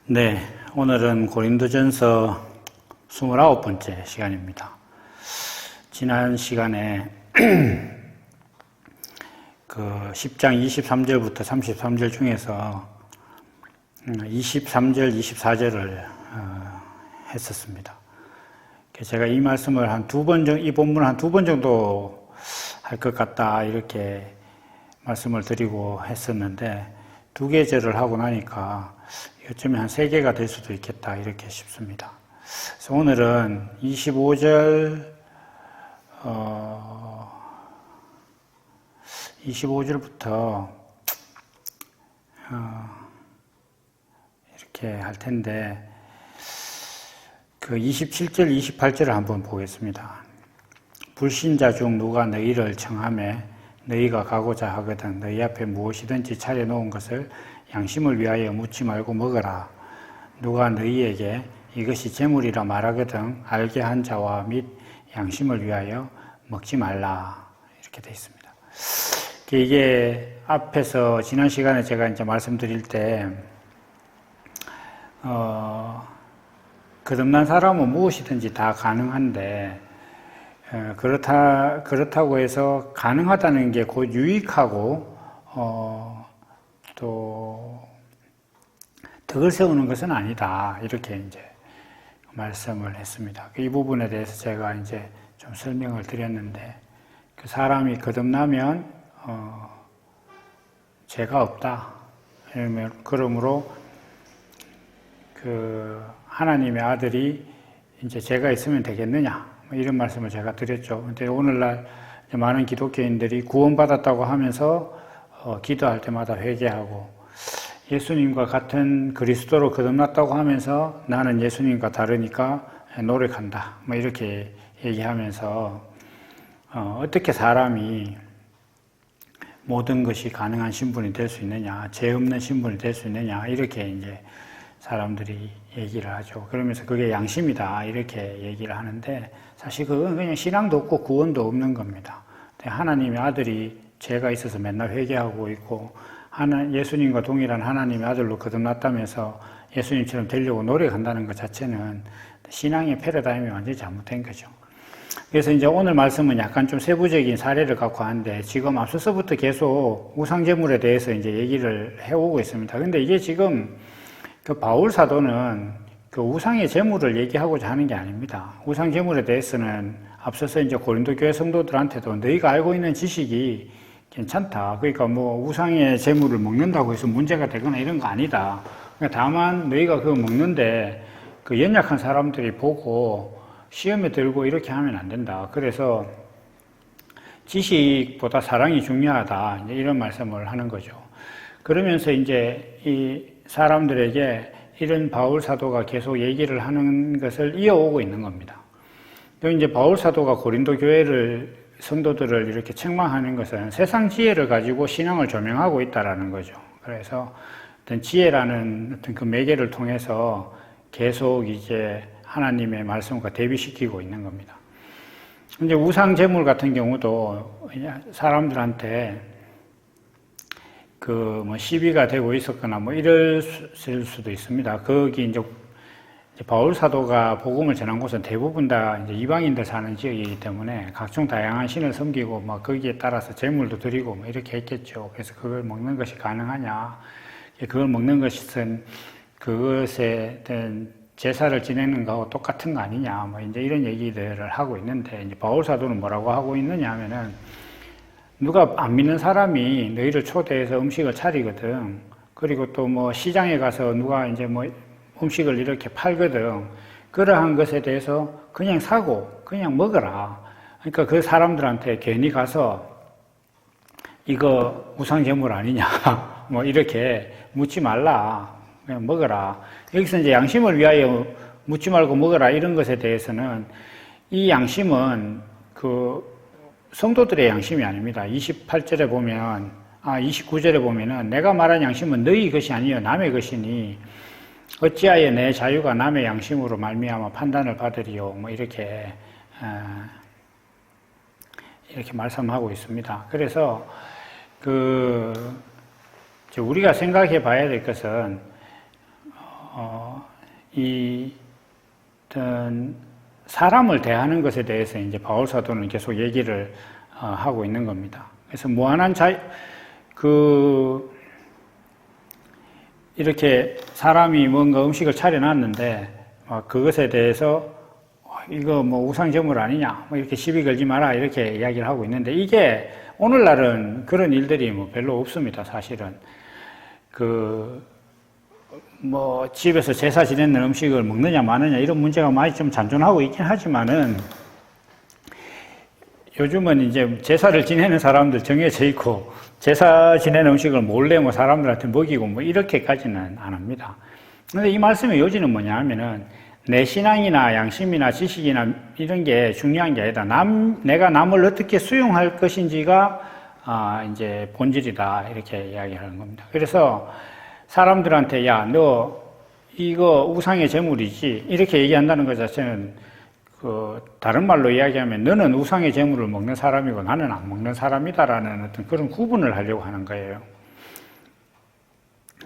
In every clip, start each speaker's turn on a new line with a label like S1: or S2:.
S1: 네, 오늘은 고린도전서 29번째 시간입니다. 지난 시간에 그 10장 23절부터 33절 중에서 23절, 24절을 했었습니다. 제가 이 말씀을 한 두 번 정도, 이 본문을 한 두 번 정도 할 것 같다 이렇게 말씀을 드리고 했었는데 두 개 절을 하고 나니까 요즘에 한 세 개가 될 수도 있겠다 이렇게 싶습니다. 그래서 오늘은 25절부터 이렇게 할 텐데 그 27절, 28절을 한번 보겠습니다. 불신자 중 누가 너희를 청하매 너희가 가고자 하거든 너희 앞에 무엇이든지 차려놓은 것을 양심을 위하여 묻지 말고 먹어라. 누가 너희에게 이것이 재물이라 말하거든 알게 한 자와 및 양심을 위하여 먹지 말라. 이렇게 되어 있습니다. 이게 앞에서 지난 시간에 제가 이제 말씀드릴 때 거듭난 사람은 무엇이든지 다 가능한데 그렇다고 해서 가능하다는 게 곧 유익하고 또 덕을 세우는 것은 아니다 이렇게 이제 말씀을 했습니다. 이 부분에 대해서 제가 이제 좀 설명을 드렸는데 그 사람이 거듭나면 죄가 없다. 그러므로 그 하나님의 아들이 이제 죄가 있으면 되겠느냐 이런 말씀을 제가 드렸죠. 근데 오늘날 많은 기독교인들이 구원받았다고 하면서 기도할 때마다 회개하고 예수님과 같은 그리스도로 거듭났다고 하면서 나는 예수님과 다르니까 노력한다. 뭐 이렇게 얘기하면서 어떻게 사람이 모든 것이 가능한 신분이 될 수 있느냐, 죄 없는 신분이 될 수 있느냐 이렇게 이제 사람들이 얘기를 하죠. 그러면서 그게 양심이다 이렇게 얘기를 하는데 사실 그건 그냥 신앙도 없고 구원도 없는 겁니다. 하나님의 아들이 죄가 있어서 맨날 회개하고 있고 예수님과 동일한 하나님의 아들로 거듭났다면서 예수님처럼 되려고 노력한다는 것 자체는 신앙의 패러다임이 완전히 잘못된 거죠. 그래서 이제 오늘 말씀은 약간 좀 세부적인 사례를 갖고 하는데 지금 앞서서부터 계속 우상제물에 대해서 이제 얘기를 해오고 있습니다. 근데 이게 지금 그 바울 사도는 그 우상의 제물을 얘기하고자 하는 게 아닙니다. 우상 제물에 대해서는 앞서서 이제 고린도 교회 성도들한테도 너희가 알고 있는 지식이 괜찮다. 그러니까 뭐 우상의 제물을 먹는다고 해서 문제가 되거나 이런 거 아니다. 그러니까 다만 너희가 그거 먹는데 그 연약한 사람들이 보고 시험에 들고 이렇게 하면 안 된다. 그래서 지식보다 사랑이 중요하다. 이제 이런 말씀을 하는 거죠. 그러면서 이제 이 사람들에게 이런 바울 사도가 계속 얘기를 하는 것을 이어오고 있는 겁니다. 여기 이제 바울 사도가 고린도 교회를 성도들을 이렇게 책망하는 것은 세상 지혜를 가지고 신앙을 조명하고 있다라는 거죠. 그래서 어떤 지혜라는 어떤 그 매개를 통해서 계속 이제 하나님의 말씀과 대비시키고 있는 겁니다. 이제 우상 제물 같은 경우도 사람들한테 그 뭐 시비가 되고 있었거나 뭐 이럴 수도 있습니다. 거기 이제 바울 사도가 복음을 전한 곳은 대부분 다 이제 이방인들 사는 지역이기 때문에 각종 다양한 신을 섬기고 막 거기에 따라서 제물도 드리고 뭐 이렇게 했겠죠. 그래서 그걸 먹는 것이 가능하냐? 그걸 먹는 것은 그것에 대한 제사를 지내는 거하고 똑같은 거 아니냐? 뭐 이제 이런 얘기들을 하고 있는데 이제 바울 사도는 뭐라고 하고 있느냐 하면은 누가 안 믿는 사람이 너희를 초대해서 음식을 차리거든. 그리고 또 뭐 시장에 가서 누가 이제 뭐 음식을 이렇게 팔거든. 그러한 것에 대해서 그냥 사고 그냥 먹어라. 그러니까 그 사람들한테 괜히 가서 이거 우상제물 아니냐 뭐 이렇게 묻지 말라. 그냥 먹어라. 여기서 이제 양심을 위하여 묻지 말고 먹어라 이런 것에 대해서는 이 양심은 그 성도들의 양심이 아닙니다. 28절에 보면 29절에 보면은 내가 말한 양심은 너희 것이 아니요 남의 것이니 어찌하여 내 자유가 남의 양심으로 말미암아 판단을 받으리요. 뭐 이렇게 말씀하고 있습니다. 그래서 우리가 생각해 봐야 될 것은 이 어떤 사람을 대하는 것에 대해서 이제 바울 사도는 계속 얘기를 하고 있는 겁니다. 그래서 무한한 이렇게 사람이 뭔가 음식을 차려놨는데 그것에 대해서 이거 뭐 우상제물 아니냐, 뭐 이렇게 시비 걸지 마라 이렇게 이야기를 하고 있는데 이게 오늘날은 그런 일들이 뭐 별로 없습니다. 사실은 뭐 집에서 제사 지내는 음식을 먹느냐 마느냐 이런 문제가 많이 좀 잔존하고 있긴 하지만은 요즘은 이제 제사를 지내는 사람들 정해져 있고 제사 지내는 음식을 몰래 뭐 사람들한테 먹이고 뭐 이렇게까지는 안 합니다. 그런데 이 말씀의 요지는 뭐냐 하면은 내 신앙이나 양심이나 지식이나 이런 게 중요한 게 아니다. 내가 남을 어떻게 수용할 것인지가 이제 본질이다 이렇게 이야기하는 겁니다. 그래서 사람들한테 야, 너 이거 우상의 제물이지 이렇게 얘기한다는 것 자체는 다른 말로 이야기하면 너는 우상의 제물을 먹는 사람이고 나는 안 먹는 사람이다라는 어떤 그런 구분을 하려고 하는 거예요.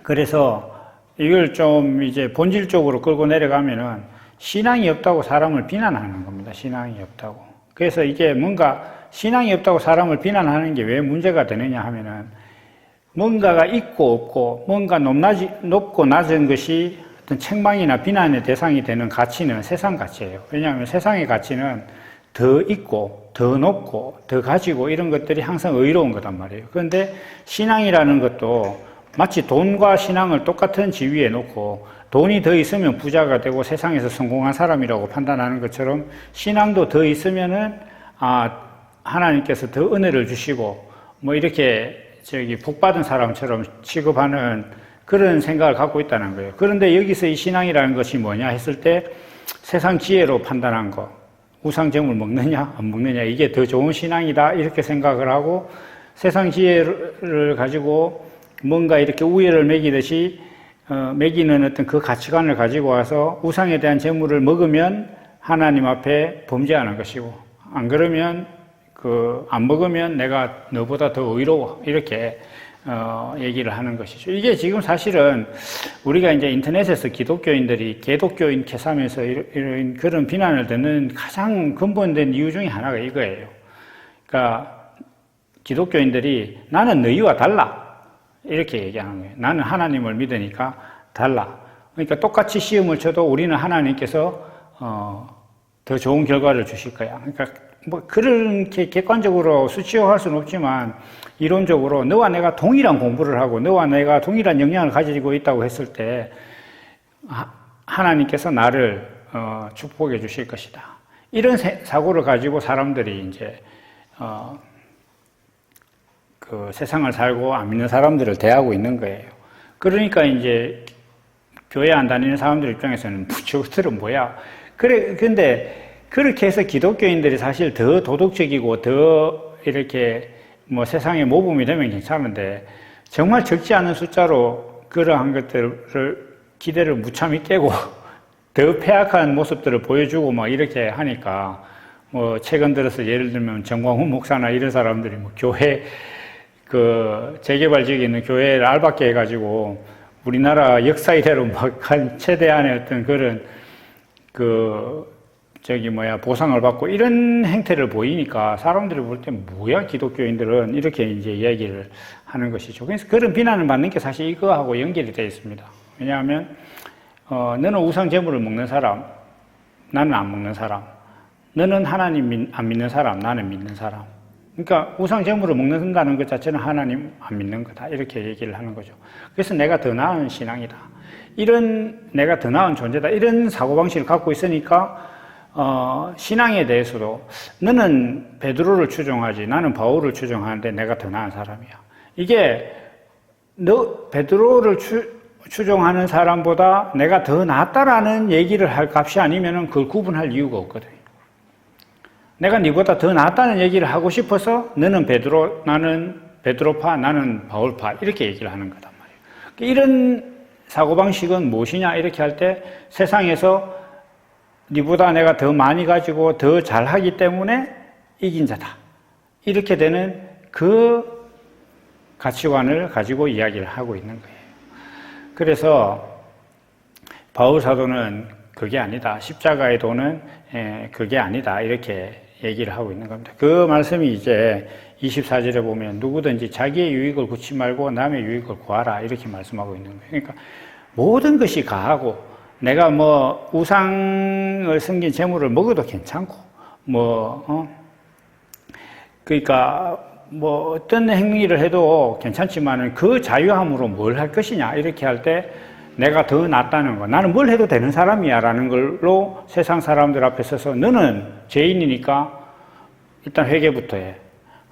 S1: 그래서 이걸 좀 이제 본질적으로 끌고 내려가면은 신앙이 없다고 사람을 비난하는 겁니다. 신앙이 없다고. 그래서 이게 뭔가 신앙이 없다고 사람을 비난하는 게 왜 문제가 되느냐 하면은 뭔가가 있고 없고 뭔가 높고 낮은 것이 어떤 책망이나 비난의 대상이 되는 가치는 세상 가치예요. 왜냐하면 세상의 가치는 더 있고 더 높고 더 가지고 이런 것들이 항상 의로운 거단 말이에요. 그런데 신앙이라는 것도 마치 돈과 신앙을 똑같은 지위에 놓고 돈이 더 있으면 부자가 되고 세상에서 성공한 사람이라고 판단하는 것처럼 신앙도 더 있으면은 하나님께서 더 은혜를 주시고 뭐 이렇게 복받은 사람처럼 취급하는 그런 생각을 갖고 있다는 거예요. 그런데 여기서 이 신앙이라는 것이 뭐냐 했을 때 세상 지혜로 판단한 거, 우상제물 먹느냐 안 먹느냐 이게 더 좋은 신앙이다 이렇게 생각을 하고 세상 지혜를 가지고 뭔가 이렇게 우열을 매기듯이 매기는 어떤 그 가치관을 가지고 와서 우상에 대한 제물을 먹으면 하나님 앞에 범죄하는 것이고 안 그러면 안 먹으면 내가 너보다 더 의로워 이렇게 얘기를 하는 것이죠. 이게 지금 사실은 우리가 이제 인터넷에서 기독교인들이 개독교인 캐삼에서 이런 그런 비난을 듣는 가장 근본된 이유 중에 하나가 이거예요. 그러니까 기독교인들이 나는 너희와 달라 이렇게 얘기하는 거예요. 나는 하나님을 믿으니까 달라. 그러니까 똑같이 시험을 쳐도 우리는 하나님께서 더 좋은 결과를 주실 거야. 그러니까 뭐 그렇게 객관적으로 수치화할 수는 없지만 이론적으로 너와 내가 동일한 공부를 하고 너와 내가 동일한 영향을 가지고 있다고 했을 때 하나님께서 나를 축복해 주실 것이다. 이런 사고를 가지고 사람들이 이제 그 세상을 살고 안 믿는 사람들을 대하고 있는 거예요. 그러니까 이제 교회 안 다니는 사람들 입장에서는 저것들은 뭐야? 근데 그렇게 해서 기독교인들이 사실 더 도덕적이고 더 이렇게 뭐 세상에 모범이 되면 괜찮은데 정말 적지 않은 숫자로 그러한 것들을 기대를 무참히 깨고 더 폐악한 모습들을 보여주고 막 이렇게 하니까 뭐 최근 들어서 예를 들면 정광훈 목사나 이런 사람들이 뭐 교회 재개발 지역에 있는 교회를 알박게 해가지고 우리나라 역사 이래로 막 한 최대한의 어떤 그런 보상을 받고 이런 행태를 보이니까 사람들이 볼 때 뭐야 기독교인들은 이렇게 이제 이야기를 하는 것이죠. 그래서 그런 비난을 받는 게 사실 이거하고 연결이 되어 있습니다. 왜냐하면 너는 우상 제물을 먹는 사람, 나는 안 먹는 사람. 너는 하나님 안 믿는 사람, 나는 믿는 사람. 그러니까 우상 제물을 먹는다는 것 자체는 하나님 안 믿는 거다 이렇게 얘기를 하는 거죠. 그래서 내가 더 나은 신앙이다. 내가 더 나은 존재다. 이런 사고방식을 갖고 있으니까 신앙에 대해서도 너는 베드로를 추종하지 나는 바울을 추종하는데 내가 더 나은 사람이야. 이게 너 베드로를 추종하는 사람보다 내가 더 낫다라는 얘기를 할 값이 아니면은 그걸 구분할 이유가 없거든요. 내가 네보다 더 낫다는 얘기를 하고 싶어서 너는 베드로, 나는 베드로파, 나는 바울파 이렇게 얘기를 하는 거단 말이에요. 이런 사고방식은 무엇이냐 이렇게 할 때 세상에서 네보다 내가 더 많이 가지고 더 잘하기 때문에 이긴 자다. 이렇게 되는 그 가치관을 가지고 이야기를 하고 있는 거예요. 그래서 바울 사도는 그게 아니다. 십자가의 도는 그게 아니다. 이렇게 얘기를 하고 있는 겁니다. 그 말씀이 이제 24절에 보면 누구든지 자기의 유익을 구치 말고 남의 유익을 구하라. 이렇게 말씀하고 있는 거예요. 그러니까 모든 것이 가하고 내가 뭐 우상을 섬긴 재물을 먹어도 괜찮고 그러니까 뭐 어떤 행위를 해도 괜찮지만은 그 자유함으로 뭘 할 것이냐 이렇게 할 때 내가 더 낫다는 거, 나는 뭘 해도 되는 사람이야 라는 걸로 세상 사람들 앞에 서서 너는 죄인이니까 일단 회개부터 해.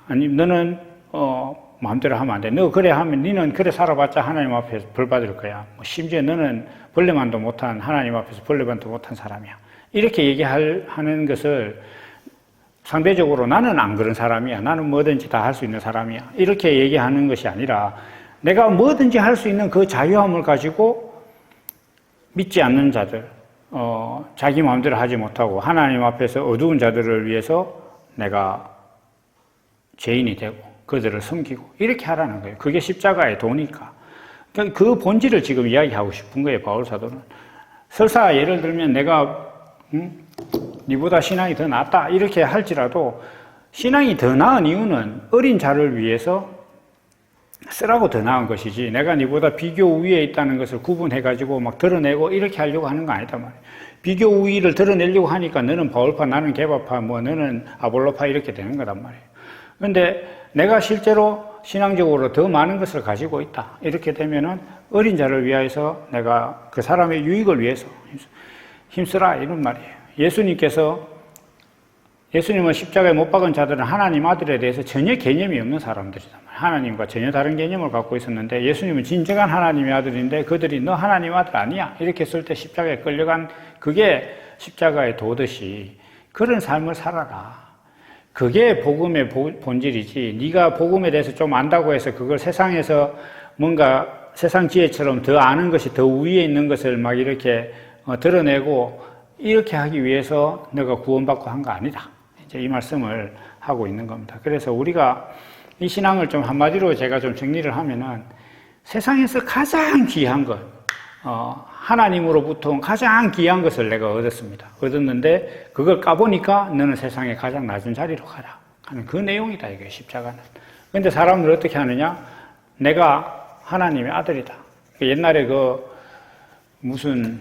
S1: 아니 너는 마음대로 하면 안 돼. 너 그래 하면 너는 그래 살아봤자 하나님 앞에서 벌 받을 거야. 심지어 너는 벌레만도 못한 하나님 앞에서 벌레만도 못한 사람이야. 이렇게 얘기하는 것을 상대적으로 나는 안 그런 사람이야. 나는 뭐든지 다 할 수 있는 사람이야. 이렇게 얘기하는 것이 아니라 내가 뭐든지 할 수 있는 그 자유함을 가지고 믿지 않는 자들, 자기 마음대로 하지 못하고 하나님 앞에서 어두운 자들을 위해서 내가 죄인이 되고 그들을 섬기고 이렇게 하라는 거예요. 그게 십자가의 도니까. 그 본질을 지금 이야기하고 싶은 거예요. 바울 사도는. 설사 예를 들면 내가 니보다 신앙이 더 낫다 이렇게 할지라도 신앙이 더 나은 이유는 어린 자를 위해서 쓰라고 더 나은 것이지 내가 니보다 비교 우위에 있다는 것을 구분해가지고 막 드러내고 이렇게 하려고 하는 거 아니다 말이에요. 비교 우위를 드러내려고 하니까 너는 바울파, 나는 게바파, 너는 아볼로파 이렇게 되는 거단 말이에요. 그런데 내가 실제로 신앙적으로 더 많은 것을 가지고 있다. 이렇게 되면은 어린 자를 위해서 내가 그 사람의 유익을 위해서 힘쓰라 이런 말이에요. 예수님은 십자가에 못 박은 자들은 하나님 아들에 대해서 전혀 개념이 없는 사람들이단 말이에요. 하나님과 전혀 다른 개념을 갖고 있었는데 예수님은 진정한 하나님의 아들인데 그들이 너 하나님 아들 아니야 이렇게 쓸 때 십자가에 끌려간 그게 십자가의 도듯이 그런 삶을 살아라. 그게 복음의 본질이지 네가 복음에 대해서 좀 안다고 해서 그걸 세상에서 뭔가 세상 지혜처럼 더 아는 것이 더 위에 있는 것을 막 이렇게 드러내고 이렇게 하기 위해서 너가 구원받고 한 거 아니다. 이제 이 말씀을 하고 있는 겁니다. 그래서 우리가 이 신앙을 좀 한마디로 제가 좀 정리를 하면은 세상에서 가장 귀한 것, 하나님으로부터 가장 귀한 것을 내가 얻었습니다. 얻었는데 그걸 까보니까 너는 세상에 가장 낮은 자리로 가라 하는 그 내용이다 이게 십자가는. 그런데 사람들 어떻게 하느냐? 내가 하나님의 아들이다. 옛날에 무슨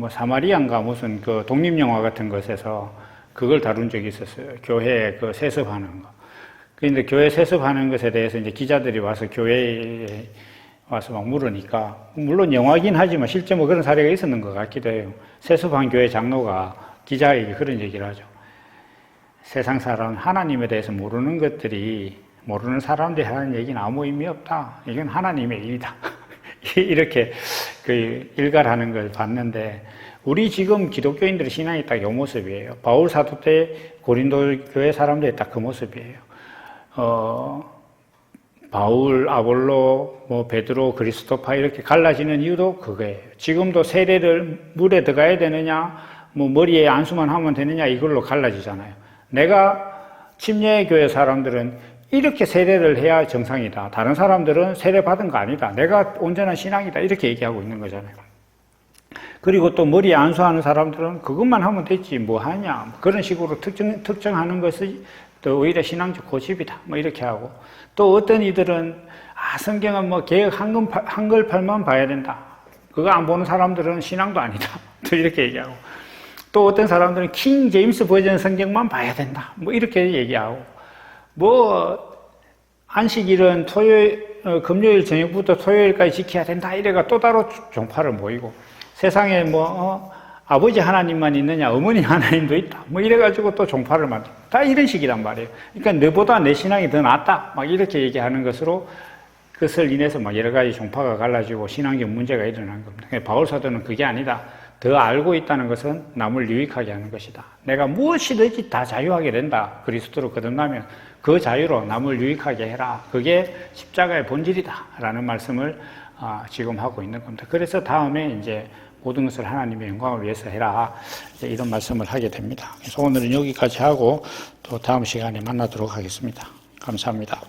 S1: 사마리안가 무슨 그 독립영화 같은 것에서 그걸 다룬 적이 있었어요. 교회에 세습하는 거. 그런데 교회 세습하는 것에 대해서 이제 기자들이 와서 교회에 와서 막 물으니까, 물론 영화긴 하지만 실제 그런 사례가 있었는 것 같기도 해요. 세습한 교회 장로가 기자에게 그런 얘기를 하죠. 세상 사람은 하나님에 대해서 모르는 사람들이 하는 얘기는 아무 의미 없다. 이건 하나님의 일이다. 이렇게 일갈하는 걸 봤는데, 우리 지금 기독교인들의 신앙이 딱 이 모습이에요. 바울 사도 때 고린도 교회 사람들이 딱 그 모습이에요. 바울, 아볼로, 베드로, 그리스도파 이렇게 갈라지는 이유도 그거예요. 지금도 세례를 물에 들어가야 되느냐, 머리에 안수만 하면 되느냐 이걸로 갈라지잖아요. 내가 침례교회 사람들은 이렇게 세례를 해야 정상이다. 다른 사람들은 세례 받은 거 아니다. 내가 온전한 신앙이다. 이렇게 얘기하고 있는 거잖아요. 그리고 또 머리에 안수하는 사람들은 그것만 하면 됐지 뭐 하냐. 그런 식으로 특정하는 것이 또 오히려 신앙적 고집이다. 이렇게 하고. 또 어떤 이들은 성경은 개역 한글판만 봐야 된다. 그거 안 보는 사람들은 신앙도 아니다. 또 이렇게 얘기하고. 또 어떤 사람들은 킹 제임스 버전 성경만 봐야 된다. 이렇게 얘기하고. 안식일은 금요일 저녁부터 토요일까지 지켜야 된다. 이래가 또 따로 종파를 모이고. 세상에 아버지 하나님만 있느냐, 어머니 하나님도 있다. 이래가지고 또 종파를 만들고. 다 이런 식이란 말이에요. 그러니까 너보다 내 신앙이 더 낫다. 이렇게 얘기하는 것으로 그것을 인해서 여러 가지 종파가 갈라지고 신앙적 문제가 일어난 겁니다. 바울 사도는 그게 아니다. 더 알고 있다는 것은 남을 유익하게 하는 것이다. 내가 무엇이든지 다 자유하게 된다. 그리스도로 거듭나면 그 자유로 남을 유익하게 해라. 그게 십자가의 본질이다. 라는 말씀을 지금 하고 있는 겁니다. 그래서 다음에 이제 모든 것을 하나님의 영광을 위해서 해라. 이제 이런 말씀을 하게 됩니다. 그래서 오늘은 여기까지 하고 또 다음 시간에 만나도록 하겠습니다. 감사합니다.